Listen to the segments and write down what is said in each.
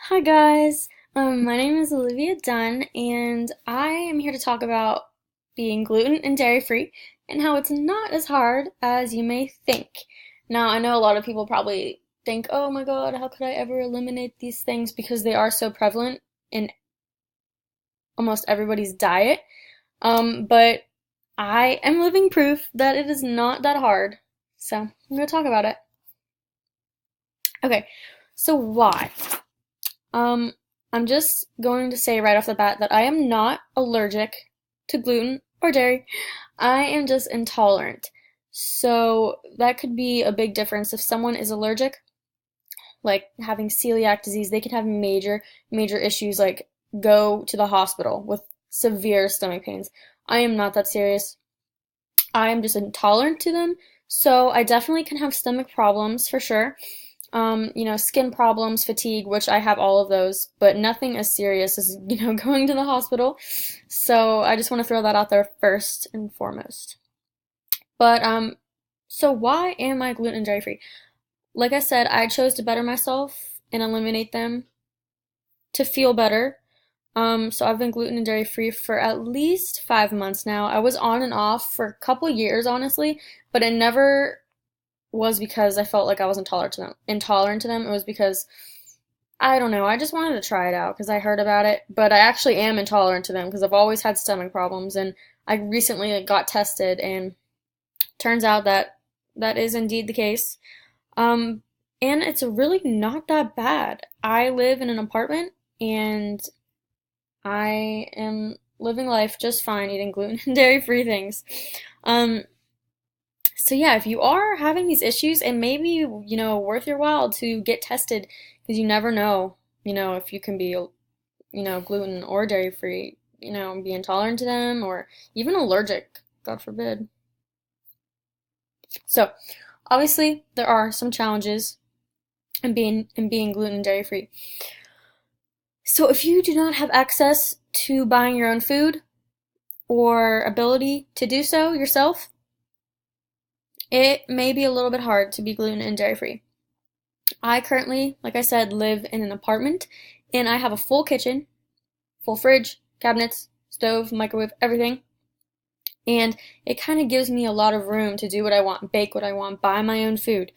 Hi guys, my name is Olivia Dunn, and I am here to talk about being gluten and dairy free and how it's not as hard as you may think. Now, I know a lot of people probably think, oh my god, how could I ever eliminate these things because they are so prevalent in almost everybody's diet. But I am living proof that it is not that hard. So, I'm going to talk about it. Okay, so why? Um, I'm just going to say right off the bat that I am not allergic to gluten or dairy. I am just intolerant. So that could be a big difference. If someone is allergic, like having celiac disease, they can have major issues like go to the hospital with severe stomach pains. I am not that serious. I am just intolerant to them. So I definitely can have stomach problems for sure. Skin problems, fatigue, which I have all of those, but nothing as serious as, going to the hospital. So I just want to throw that out there first and foremost. But, so why am I gluten and dairy free? Like I said, I chose to better myself and eliminate them to feel better. So I've been gluten and dairy free for at least 5 months now. I was on and off for a couple years, honestly, but it never was because I felt like I was intolerant to them. It was because I don't know. I just wanted to try it out because I heard about it, but I actually am intolerant to them because I've always had stomach problems, and I recently got tested, and turns out that that is indeed the case. Um, and it's really not that bad. I live in an apartment, and I am living life just fine eating gluten and dairy free things. Um, So yeah, if you are having these issues, it may be, worth your while to get tested because you never know, if you can be, gluten or dairy free, be intolerant to them or even allergic, God forbid. So obviously there are some challenges in being gluten and dairy free. So if you do not have access to buying your own food or ability to do so yourself, it may be a little bit hard to be gluten and dairy free. I currently, like I said, live in an apartment and I have a full kitchen, full fridge, cabinets, stove, microwave, everything. And it kind of gives me a lot of room to do what I want, bake what I want, buy my own food.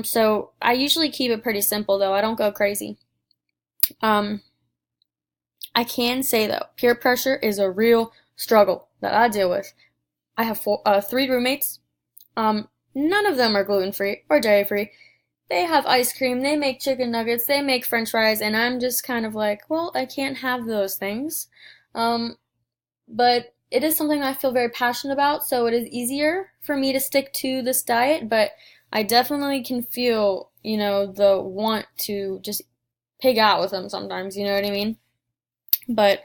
So I usually keep it pretty simple though. I don't go crazy. Um, I can say though, peer pressure is a real struggle that I deal with. I have three roommates. None of them are gluten free or dairy free. They have ice cream, they make chicken nuggets, they make french fries, and I'm just kind of like, well, I can't have those things. Um, but it is something I feel very passionate about, so it is easier for me to stick to this diet, but I definitely can feel, the want to just pig out with them sometimes, you know what I mean? But,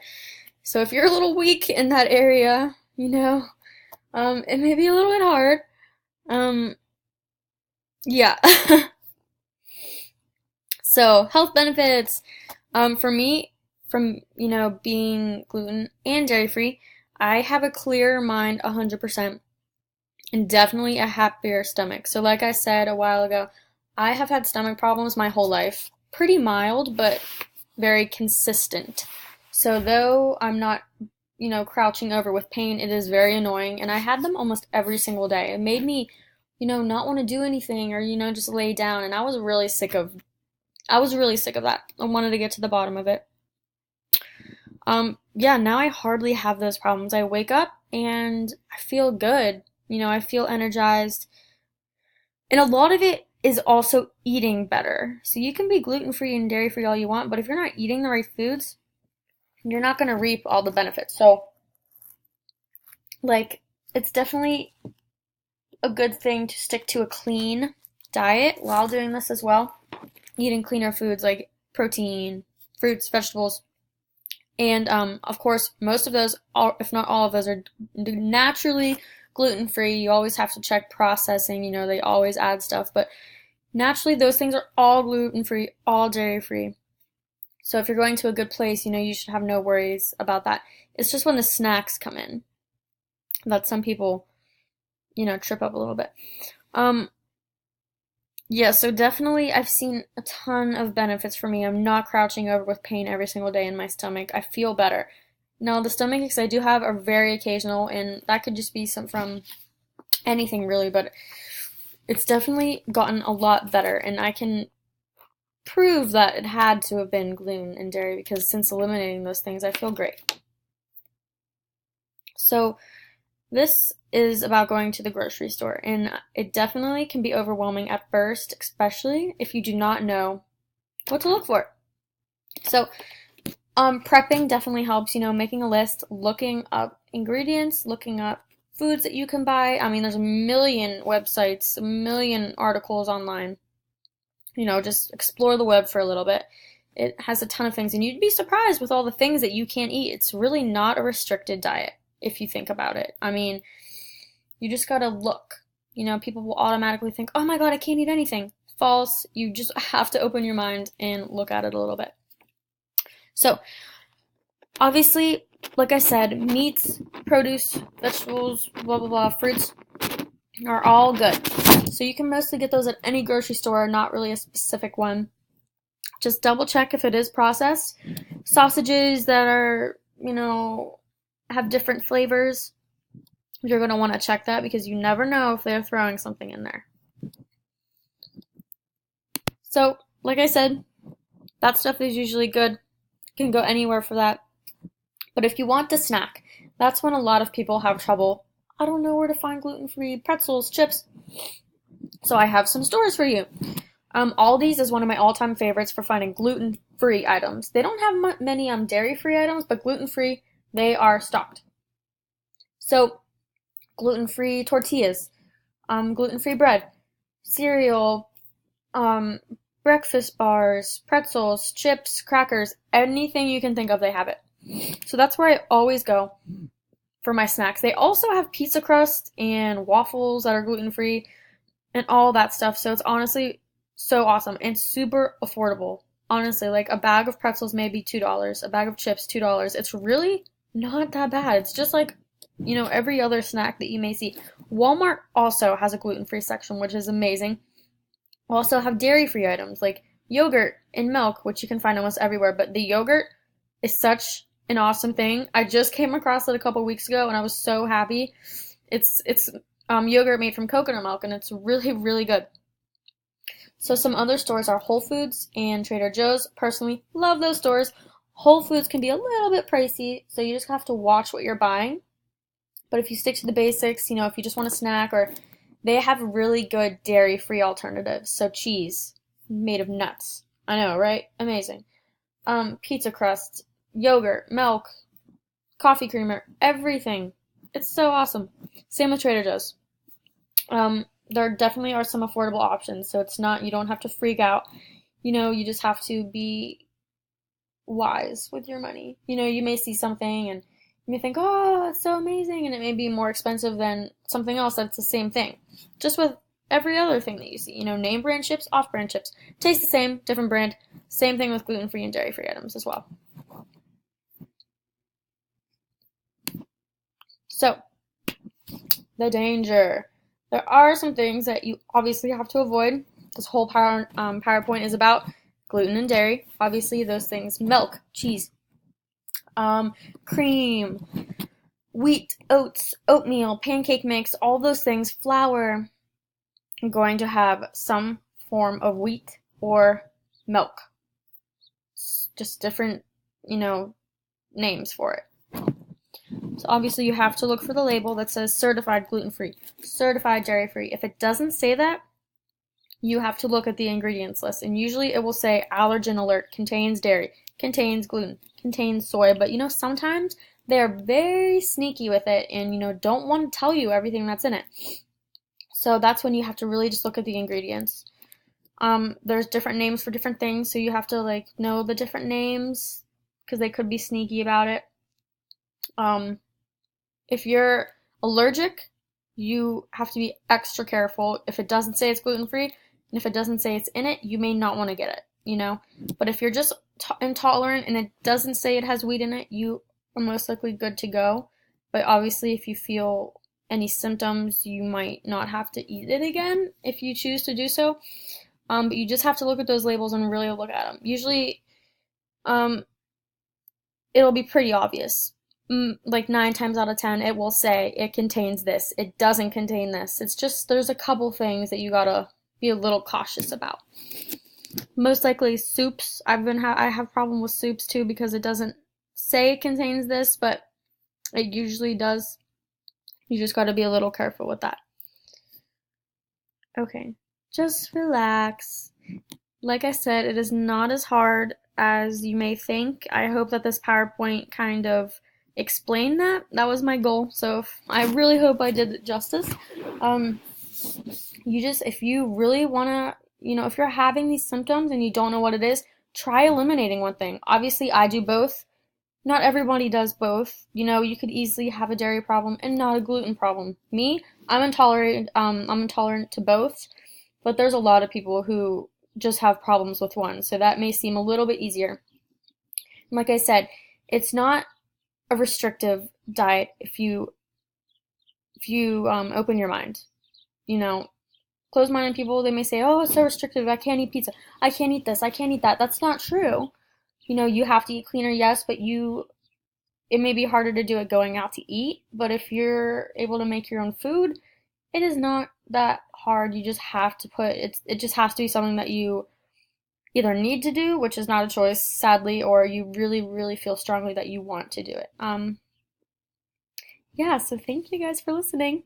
so if you're a little weak in that area, it may be a little bit hard. Um, yeah. So, health benefits. For me, from, being gluten and dairy free, I have a clearer mind 100% and definitely a happier stomach. So, like I said a while ago, I have had stomach problems my whole life. Pretty mild, but very consistent. So, though I'm not, crouching over with pain, it is very annoying. And I had them almost every single day. It made me, not want to do anything or, just lay down. And I was really sick of that. I wanted to get to the bottom of it. Yeah, now I hardly have those problems. I wake up and I feel good. I feel energized. And a lot of it is also eating better. So you can be gluten free and dairy free all you want, but if you're not eating the right foods, you're not going to reap all the benefits. So, like, it's definitely a good thing to stick to a clean diet while doing this as well. Eating cleaner foods like protein, fruits, vegetables, and of course, most of those, if not all of those, are naturally gluten free. You always have to check processing, they always add stuff, but naturally, those things are all gluten free, all dairy free. So if you're going to a good place, you should have no worries about that. It's just when the snacks come in that some people, trip up a little bit. Um, Yeah, so definitely I've seen a ton of benefits for me. I'm not crouching over with pain every single day in my stomach. I feel better. Now, the stomach aches I do have are very occasional, and that could just be some from anything really, but it's definitely gotten a lot better, and I can prove that it had to have been gluten and dairy because since eliminating those things, I feel great. So, this is about going to the grocery store, and it definitely can be overwhelming at first, especially if you do not know what to look for. So, prepping definitely helps, making a list, looking up ingredients, looking up foods that you can buy. I mean, there's a million websites, a million articles online. Just explore the web for a little bit. It has a ton of things, and you'd be surprised with all the things that you can't eat. It's really not a restricted diet if you think about it. I mean, you just gotta look. People will automatically think, oh my god, I can't eat anything. False. You just have to open your mind and look at it a little bit. So, obviously, like I said, meats, produce, vegetables, blah blah blah, fruits are all good. So you can mostly get those at any grocery store, not really a specific one. Just double check if it is processed. Sausages that are, have different flavors, you're going to want to check that because you never know if they're throwing something in there. So, like I said, that stuff is usually good. You can go anywhere for that. But if you want to snack, that's when a lot of people have trouble. I don't know where to find gluten-free pretzels, chips. So I have some stores for you. Aldi's is one of my all-time favorites for finding gluten-free items. They don't have many dairy-free items, but gluten-free, they are stocked. So, gluten-free tortillas, gluten-free bread, cereal, breakfast bars, pretzels, chips, crackers, anything you can think of, they have it. So that's where I always go for my snacks. They also have pizza crust and waffles that are gluten-free and all that stuff. So it's honestly so awesome and super affordable. Honestly, like a bag of pretzels may be $2, a bag of chips $2. It's really not that bad. It's just like, every other snack that you may see. Walmart also has a gluten-free section, which is amazing. We also have dairy-free items like yogurt and milk, which you can find almost everywhere. But the yogurt is such an awesome thing. I just came across it a couple weeks ago, and I was so happy. It's yogurt made from coconut milk, and it's really, really good. So some other stores are Whole Foods and Trader Joe's. Personally, love those stores. Whole Foods can be a little bit pricey, so you just have to watch what you're buying. But if you stick to the basics, if you just want a snack, or they have really good dairy-free alternatives. So cheese made of nuts. I know, right? Amazing. Pizza crust, yogurt, milk, coffee creamer, everything. It's so awesome. Same with Trader Joe's. There definitely are some affordable options, so it's not, you don't have to freak out. You just have to be wise with your money. You may see something and you may think, oh, it's so amazing, and it may be more expensive than something else that's the same thing. Just with every other thing that you see. Name brand chips, off brand chips. Taste the same, different brand. Same thing with gluten-free and dairy-free items as well. So, the danger. There are some things that you obviously have to avoid. This whole PowerPoint is about gluten and dairy. Obviously, those things: milk, cheese, cream, wheat, oats, oatmeal, pancake mix, all those things, flour, are going to have some form of wheat or milk. It's just different, names for it. So obviously you have to look for the label that says certified gluten-free, certified dairy-free. If it doesn't say that, you have to look at the ingredients list, and usually it will say allergen alert, contains dairy, contains gluten, contains soy, but sometimes they're very sneaky with it and don't want to tell you everything that's in it. So that's when you have to really just look at the ingredients. There's different names for different things, so you have to know the different names because they could be sneaky about it. If you're allergic, you have to be extra careful. If it doesn't say it's gluten-free, and if it doesn't say it's in it, you may not want to get it, But if you're just intolerant and it doesn't say it has wheat in it, you are most likely good to go. But obviously, if you feel any symptoms, you might not have to eat it again if you choose to do so. But you just have to look at those labels and really look at them. Usually, um, it'll be pretty obvious. Like 9 times out of 10, it will say it contains this. It doesn't contain this. It's just there's a couple things that you gotta be a little cautious about. Most likely soups. I have problem with soups too because it doesn't say it contains this, but it usually does. You just gotta be a little careful with that. Okay, just relax. Like I said, it is not as hard as you may think. I hope that this PowerPoint kind of explained that. That was my goal. So I really hope I did it justice. Um, if you really want to, if you're having these symptoms and you don't know what it is, try eliminating one thing. Obviously, I do both. Not everybody does both. You could easily have a dairy problem and not a gluten problem. Me, I'm intolerant to both, but there's a lot of people who just have problems with one, so that may seem a little bit easier. And like I said, it's not a restrictive diet if you open your mind. You know, closed-minded people, they may say, "Oh, it's so restrictive. I can't eat pizza. I can't eat this. I can't eat that." That's not true. You have to eat cleaner, yes, but it may be harder to do it going out to eat, but if you're able to make your own food, it is not that hard. You just have to it just has to be something that you either need to do, which is not a choice, sadly, or you really, really feel strongly that you want to do it. Yeah, so thank you guys for listening.